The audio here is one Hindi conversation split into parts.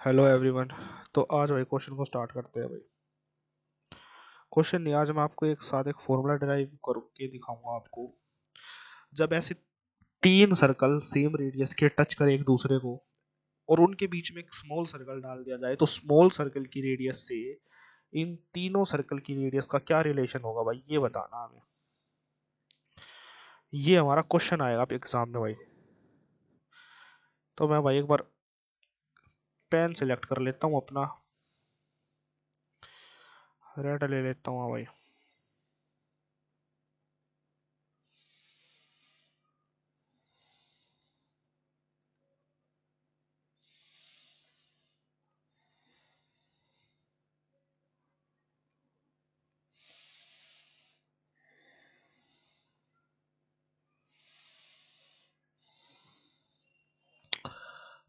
Hello everyone. तो आज भाई क्वेश्चन को स्टार्ट करते हैं भाई। क्वेश्चन नहीं, आज मैं आपको एक साथ एक फॉर्मूला डिराइव करके दिखाऊंगा आपको। जब ऐसे तीन सर्कल सेम रेडियस के टच करें एक दूसरे को और उनके बीच में एक स्मॉल सर्कल डाल दिया जाए तो स्मॉल सर्कल की रेडियस से इन तीनों सर्कल की रेडियस का क्या रिलेशन होगा भाई, ये बताना हमें। ये हमारा क्वेश्चन आएगा आप एग्जाम में भाई। तो मैं भाई एक बार पेन सिलेक्ट कर लेता हूँ अपना, रेड ले लेता हूँ। हाँ भाई,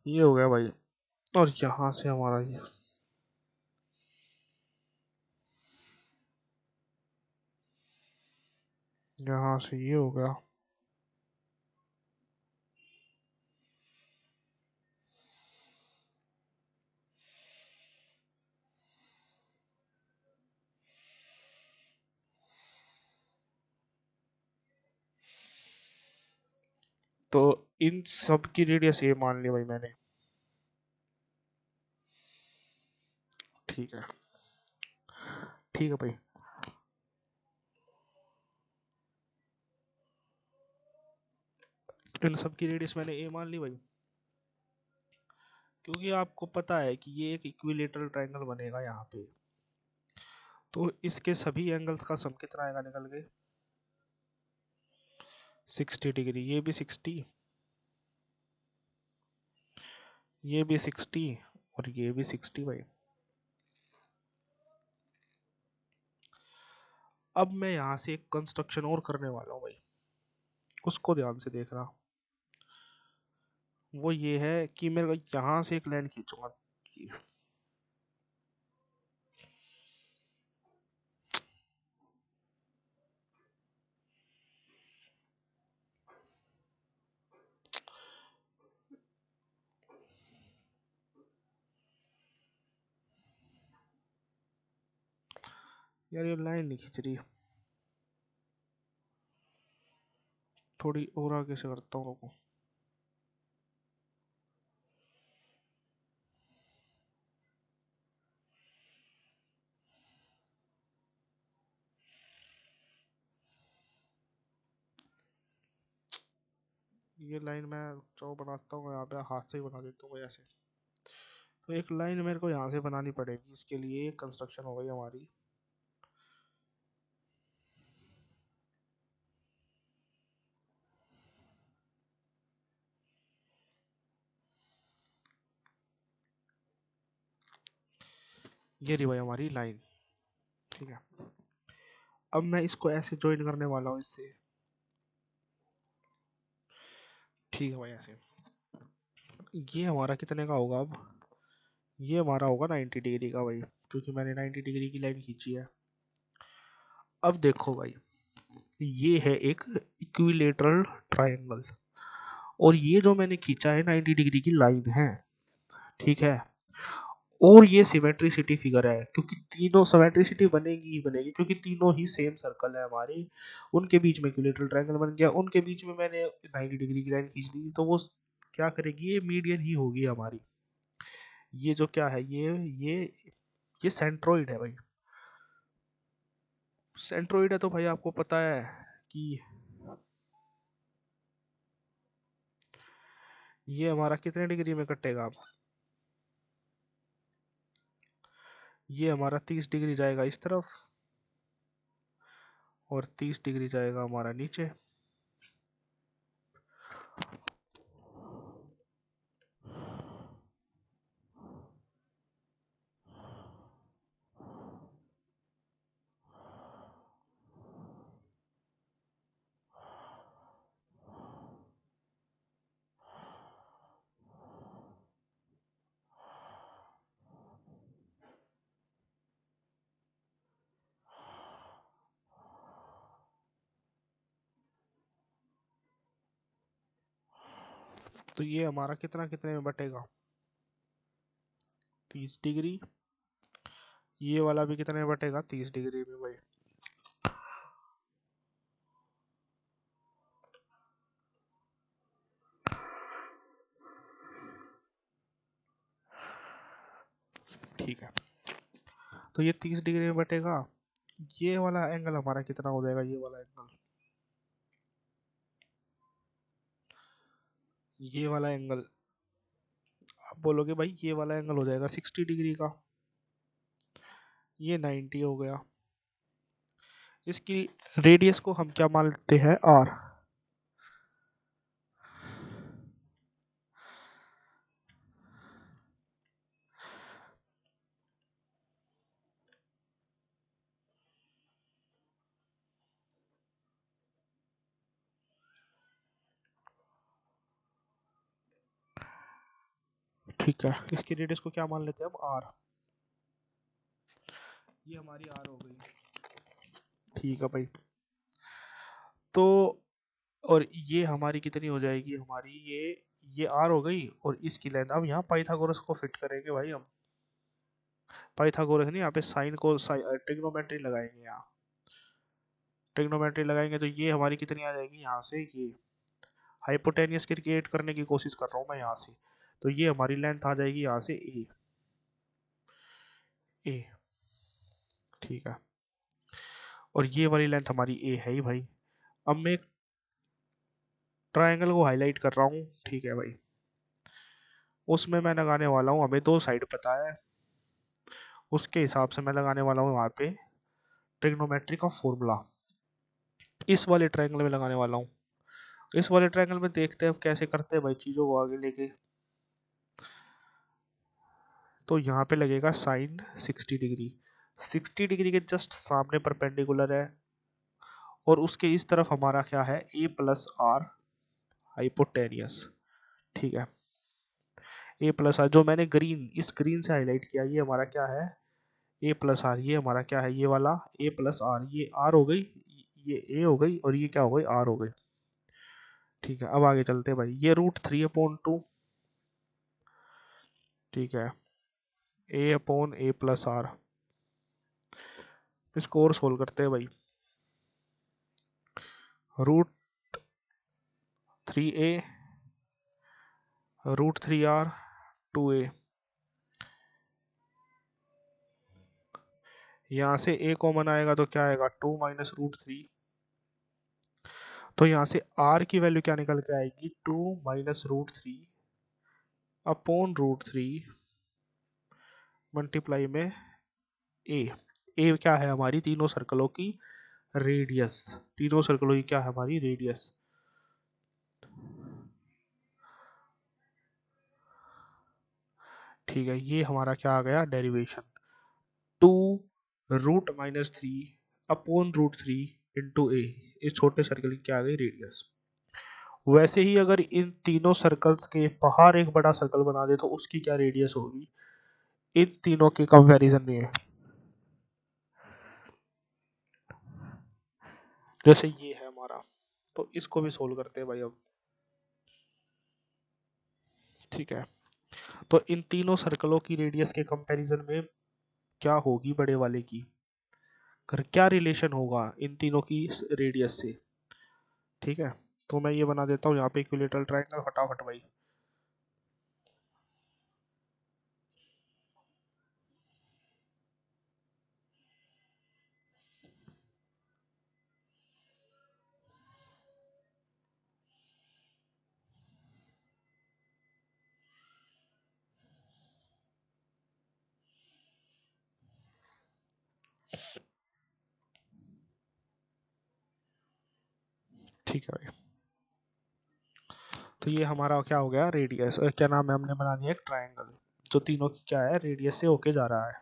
ये हो गया भाई। और यहाँ से हमारा ये, यहाँ से ये हो गया। तो इन सब की रेडियस ये मान ली भाई मैंने। ठीक है, ठीक है भाई। इन सब की रेडियस मैंने ए मान ली भाई, क्योंकि आपको पता है कि ये एक इक्विलेटरल ट्रायंगल बनेगा यहाँ पे। तो इसके सभी एंगल्स का सम कितना आएगा निकल के? 60 डिग्री। ये भी 60, ये भी 60 और ये भी 60 भाई। अब मैं यहाँ से एक कंस्ट्रक्शन और करने वाला हूँ भाई, उसको ध्यान से देखना। वो ये है कि मेरे को यहाँ से एक लाइन खींचूंगा। यार ये लाइन नहीं खींच रही, थोड़ी और आगे से करता हूँ, रुको। ये लाइन मैं जो बनाता हूँ यहाँ पे हाथ से ही बना देता हूँ ऐसे। तो एक लाइन मेरे को यहाँ से बनानी पड़ेगी, इसके लिए कंस्ट्रक्शन हो गई हमारी। ये रही भाई हमारी लाइन। ठीक है, अब मैं इसको ऐसे ज्वाइन करने वाला हूँ इससे। ठीक है भाई, ऐसे ये हमारा कितने का होगा अब? ये हमारा होगा 90 डिग्री का भाई, क्योंकि मैंने 90 डिग्री की लाइन खींची है। अब देखो भाई, ये है एक इक्विलेटरल ट्रायंगल और ये जो मैंने खींचा है 90 डिग्री की लाइन है। ठीक है, और ये सिमेट्रिसिटी फिगर है, क्योंकि तीनों सिमेट्रिसिटी बनेगी ही बनेगी, क्योंकि तीनों ही सेम सर्कल है हमारे। उनके बीच में इक्विलेटरल ट्रायंगल बन गया, उनके बीच में मैंने 90 डिग्री की लाइन खींच ली, तो वो क्या करेगी? ये मीडियन ही होगी हमारी। ये जो क्या है, ये सेंट्रोइड है भाई। सेंट्रोइड है तो भाई आपको पता है कि ये हमारा कितने डिग्री में कटेगा अब? ये हमारा 30 डिग्री जाएगा इस तरफ और 30 डिग्री जाएगा हमारा नीचे। तो ये हमारा कितना कितने में बटेगा? 30 डिग्री, ये वाला भी कितने में बटेगा, 30 डिग्री में भाई। ठीक है, तो ये 30 डिग्री में बटेगा। ये वाला एंगल हमारा कितना हो जाएगा, ये वाला एंगल, ये वाला एंगल आप बोलोगे भाई ये वाला एंगल हो जाएगा 60 डिग्री का, ये 90 हो गया। इसकी रेडियस को हम क्या मान लेते हैं, आर। ठीक है, इसकी रेडियस को क्या मान लेते हैं हम, आर। ये हमारी आर हो गई। ठीक है भाई, तो और ये हमारी कितनी हो जाएगी, हमारी ये आर हो गई, और इसकी लेंथ। अब यहाँ पाइथागोरस को फिट करेंगे भाई हम, पाइथागोरस नहीं, यहाँ पे साइन को ट्रिग्नोमेट्री लगाएंगे। यहाँ ट्रिग्नोमेट्री लगाएंगे तो ये हमारी कितनी आ जाएगी, यहाँ से ये हाइपोटेनियस क्रिएट करने की कोशिश कर रहा हूँ मैं यहाँ से, तो ये हमारी लेंथ आ जाएगी यहाँ से ए। ए, ठीक है, और ये वाली लेंथ हमारी ए है ही भाई। अब मैं एक ट्रायंगल को हाईलाइट कर रहा हूँ, ठीक है भाई, उसमें मैं लगाने वाला हूँ, हमें दो साइड पता है, उसके हिसाब से मैं लगाने वाला हूँ वहाँ पे ट्रिग्नोमेट्री का फॉर्मूला। इस वाले ट्रायंगल में लगाने वाला हूँ। इस वाले ट्रायंगल में देखते हैं कैसे करते हैं भाई चीज़ों को आगे लेके। तो यहाँ पे लगेगा साइन 60 डिग्री, 60 डिग्री के जस्ट सामने परपेंडिकुलर है, और उसके इस तरफ हमारा क्या है, ए प्लस आर हाइपोटेनियस। ठीक है, ए प्लस आर, जो मैंने ग्रीन, इस ग्रीन से हाईलाइट किया, ये हमारा क्या है, ए प्लस आर। ये हमारा क्या है, ये वाला ए प्लस आर, ये आर हो गई, ये ए हो गई, और ये क्या हो गई, आर हो गई। ठीक है, अब आगे चलते हैं भाई, ये √3/2, ठीक है, a/a प्लस आर। इसको और सोल्व करते हैं भाई, √3a √3r 2a, यहाँ से a कॉमन आएगा तो क्या आएगा, 2 माइनस √3, तो यहाँ से r की वैल्यू क्या निकल के आएगी, 2 माइनस √3 अपॉन √3 मल्टीप्लाई में a क्या है हमारी, तीनों सर्कलों की रेडियस, तीनों सर्कलों की क्या है हमारी रेडियस। ठीक है, ये हमारा क्या आ गया, डेरिवेशन, 2 √-3 अपॉन √3 इंटू ए, इस छोटे सर्कल की क्या आ गई, रेडियस। वैसे ही अगर इन तीनों सर्कल्स के बाहर एक बड़ा सर्कल बना दे तो उसकी क्या रेडियस होगी, इन तीनों के कंपैरिजन में। जैसे ये है हमारा, तो इसको भी सोल्व करते हैं भाई अब। ठीक है, तो इन तीनों सर्कलों की रेडियस के कंपैरिजन में क्या होगी बड़े वाले की, क्या रिलेशन होगा इन तीनों की रेडियस से। ठीक है, तो मैं ये बना देता हूँ यहाँ पे इक्विलेटरल ट्रायंगल, फटाफट भाई। ठीक है भाई, तो ये हमारा क्या हो गया, रेडियस, क्या नाम है, हमने बना दिया एक ट्रायंगल जो तीनों की क्या है, रेडियस से होके जा रहा है।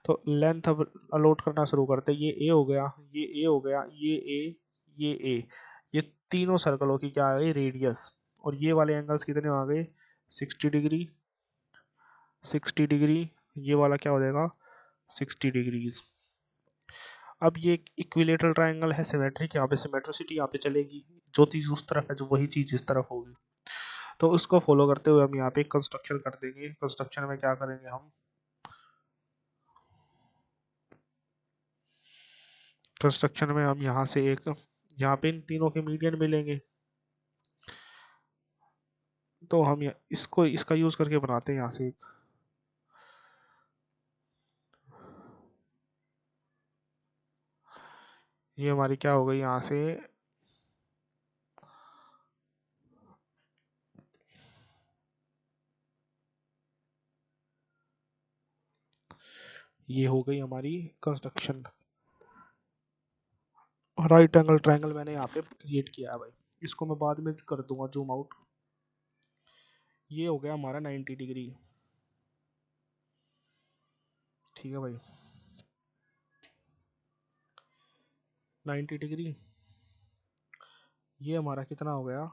तो लेंथ अब अलॉट करना शुरू करते हैं, ये ए हो गया, ये ए हो गया, ये ए, ये ए, ये तीनों सर्कलों की क्या आ गई, रेडियस। और ये वाले एंगल्स कितने आ गए, 60 डिग्री, 60 डिग्री, ये वाला क्या हो जाएगा, 60 डिग्रीज। अब ये इक्विलेटरल ट्रायंगल है सिमेट्रिक, यहाँ पे सिमेट्रिसिटी यहाँ पे चलेगी, जो चीज़ उस तरफ है जो वही चीज़ इस तरफ होगी। तो उसको फॉलो करते हुए हम यहाँ पे कंस्ट्रक्शन कर देंगे। कंस्ट्रक्शन में क्या करेंगे हम, कंस्ट्रक्शन में हम यहाँ से एक, यहाँ पे इन तीनों के मीडियन मिलेंगे, तो हम इसको इसका यूज करके बनाते हैं यहाँ से एक, ये हमारी क्या हो गई यहाँ से, ये हो गई हमारी कंस्ट्रक्शन। राइट एंगल ट्रायंगल मैंने यहाँ पे क्रिएट किया है भाई, इसको मैं बाद में कर दूंगा जूम आउट। ये हो गया हमारा 90 डिग्री, ठीक है भाई, 90 डिग्री। ये हमारा कितना हो गया,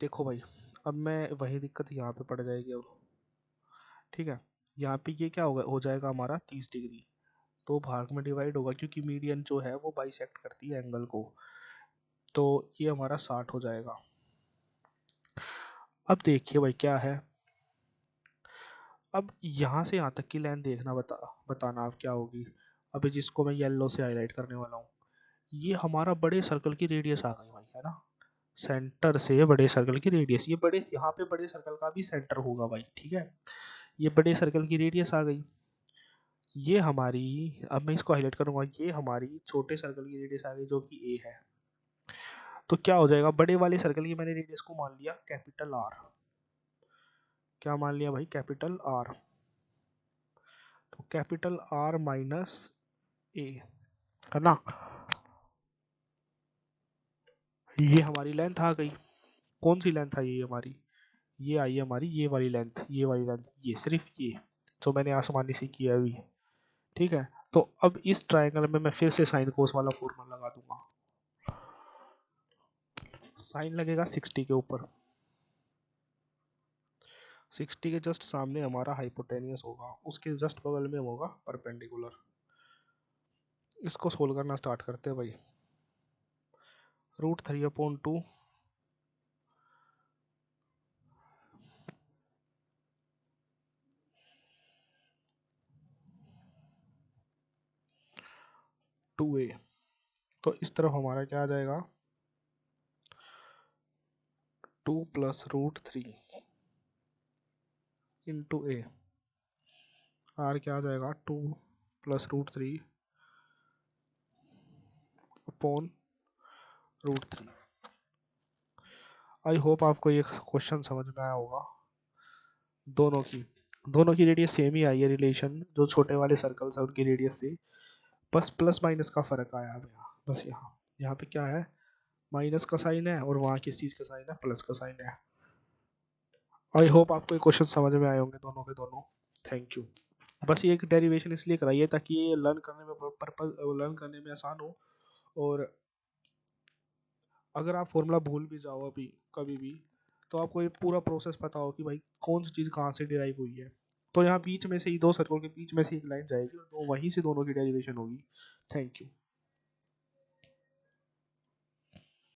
देखो भाई, अब मैं वही दिक्कत यहाँ पे पड़ जाएगी अब, ठीक है। यहाँ पे ये क्या होगा, हो जाएगा हमारा 30 डिग्री, तो भाग में डिवाइड होगा क्योंकि मीडियन जो है वो बाइसेक्ट करती है एंगल को, तो ये हमारा 60 हो जाएगा। अब देखिए भाई क्या है, अब यहाँ से यहाँ तक की लाइन देखना, बताना आप क्या होगी। अभी जिसको मैं येलो से हाईलाइट करने वाला हूँ, ये हमारा बड़े सर्कल की रेडियस आ गई भाई, है ना, सेंटर से बड़े सर्कल की रेडियस, ये बड़े यहाँ पे बड़े सर्कल का भी सेंटर होगा भाई, ठीक है। ये बड़े सर्कल की रेडियस आ गई, ये हमारी, अब मैं इसको हाईलाइट करूंगा, ये हमारी छोटे सर्कल की रेडियस आ गई जो कि ए है। तो क्या हो जाएगा, बड़े वाले सर्कल की मैंने रेडियस को मान लिया कैपिटल आर, क्या मान लिया भाई, कैपिटल आर। तो कैपिटल आर माइनस ए, है ना, ये हमारी लेंथ आ गई। कौन सी लेंथ आई है हमारी, ये आई है हमारी ये वाली लेंथ, ये वाली लेंथ, ये सिर्फ ये जो मैंने आसमानी से किया अभी, ठीक है। तो अब इस ट्रायंगल में मैं फिर से साइन कोस वाला फॉर्मूला लगा दूंगा, साइन लगेगा 60 के ऊपर, 60 के जस्ट सामने हमारा हाइपोटेनियस होगा, उसके जस्ट बगल में होगा परपेंडिकुलर। इसको सोल्व करना स्टार्ट करते हैं भाई। √3/2 2a, तो इस तरफ हमारा क्या आ जाएगा, 2 + √3 इंटू ए, आर क्या आ जाएगा, 2 + √3 अपॉन √3। आई होप आपको ये क्वेश्चन समझ में आया होगा। दोनों की रेडियस सेम ही आई है, रिलेशन जो छोटे वाले सर्कल्स है उनकी रेडियस से, बस प्लस माइनस का फर्क आया अब यहाँ, बस यहाँ यहाँ पे क्या है, माइनस का साइन है और वहाँ किस चीज़ का साइन है, प्लस का साइन है। आई होप आपको ये क्वेश्चन समझ में आए होंगे दोनों के दोनों। Thank you. बस ये एक डेरिवेशन इसलिए कराइए ताकि ये लर्न करने में आसान हो, और अगर आप फॉर्मूला भूल भी जाओ अभी कभी भी, तो आपको ये पूरा प्रोसेस पता हो कि भाई कौन सी चीज़ कहाँ से डिराइव हुई है। तो यहाँ बीच में से ही दो सर्कल के बीच में से एक लाइन जाएगी और वहीं से दोनों की डेरिवेशन होगी। Thank you.